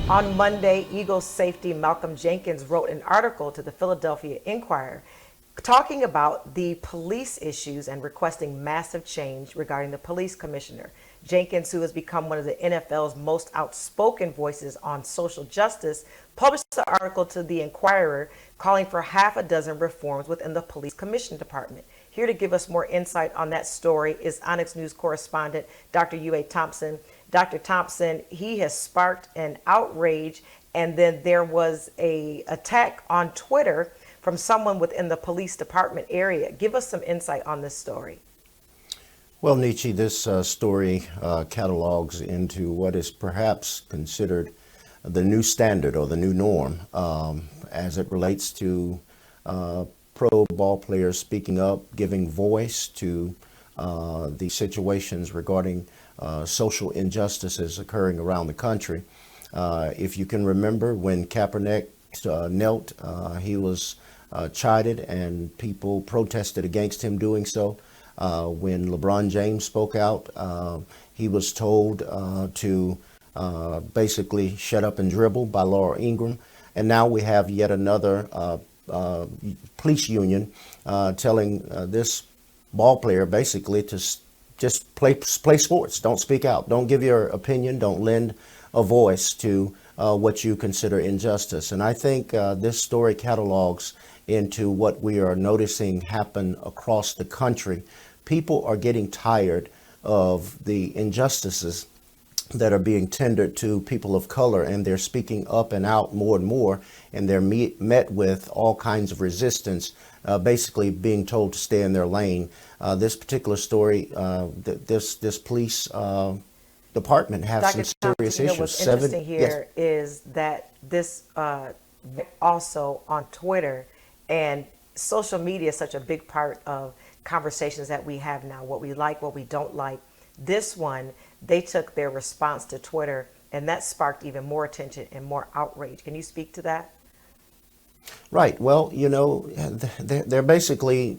On Monday, Eagles safety Malcolm Jenkins wrote an article to the Philadelphia Inquirer talking about the police issues and requesting massive change regarding the police commissioner. Jenkins, who has become one of the NFL's most outspoken voices on social justice, published an article to the Inquirer calling for half a dozen reforms within the police commission department. Here to give us more insight on that story is Onyx News correspondent Dr. Yue Thompson. Dr. Thompson, he has sparked an outrage, and then there was a attack on Twitter from someone within the police department area. Give us some insight on this story. Well, Nietzsche, this story catalogs into what is perhaps considered the new standard or the new norm as it relates to pro ball players speaking up, giving voice to the situations regarding social injustices occurring around the country. If you can remember when Kaepernick knelt, he was chided and people protested against him doing so. When LeBron James spoke out, he was told to basically shut up and dribble by Laura Ingraham. And now we have yet another police union telling this ball player basically to just play sports. Don't speak out. Don't give your opinion. Don't lend a voice to what you consider injustice. And I think this story catalogs into what we are noticing happen across the country. People are getting tired of the injustices that are being tendered to people of color, and they're speaking up and out more and more, and they're met with all kinds of resistance, basically being told to stay in their lane. This particular story, this police department has Dr. some serious issues. What's interesting here is that this also on Twitter, and social media is such a big part of conversations that we have now, what we like, what we don't like. This one, they took their response to Twitter, and that sparked even more attention and more outrage. Can you speak to that? Right. Well, you know, they're basically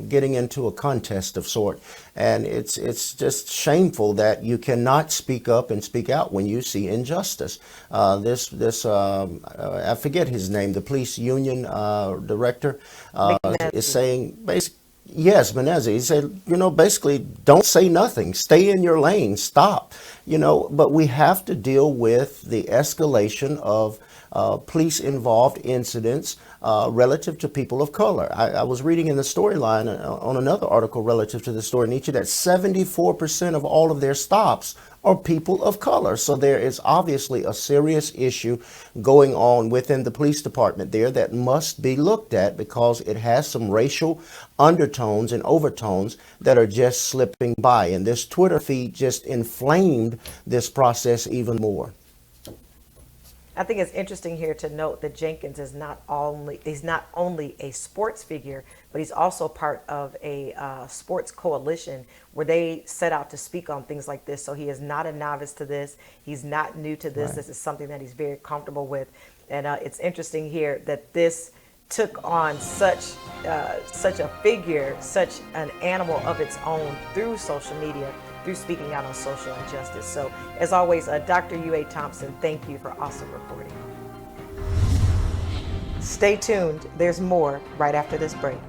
getting into a contest of sort, and it's just shameful that you cannot speak up and speak out when you see injustice. I forget his name, the police union director is saying basically. Yes, Menezes. He said, you know, basically, don't say nothing. Stay in your lane. Stop. You know, but we have to deal with the escalation of police-involved incidents relative to people of color. I was reading in the storyline on another article relative to the story, Nietzsche, that 74% of all of their stops are people of color. So there is obviously a serious issue going on within the police department there that must be looked at, because it has some racial undertones and overtones that are just slipping by. And this Twitter feed just inflamed this process even more. I think it's interesting here to note that Jenkins is not only a sports figure, but he's also part of a sports coalition where they set out to speak on things like this. So he is not a novice to this. He's not new to this. Right. This is something that he's very comfortable with. And it's interesting here that this took on such a figure, such an animal of its own through social media, through speaking out on social injustice. So as always, Dr. Yue Thompson, thank you for awesome reporting. Stay tuned. There's more right after this break.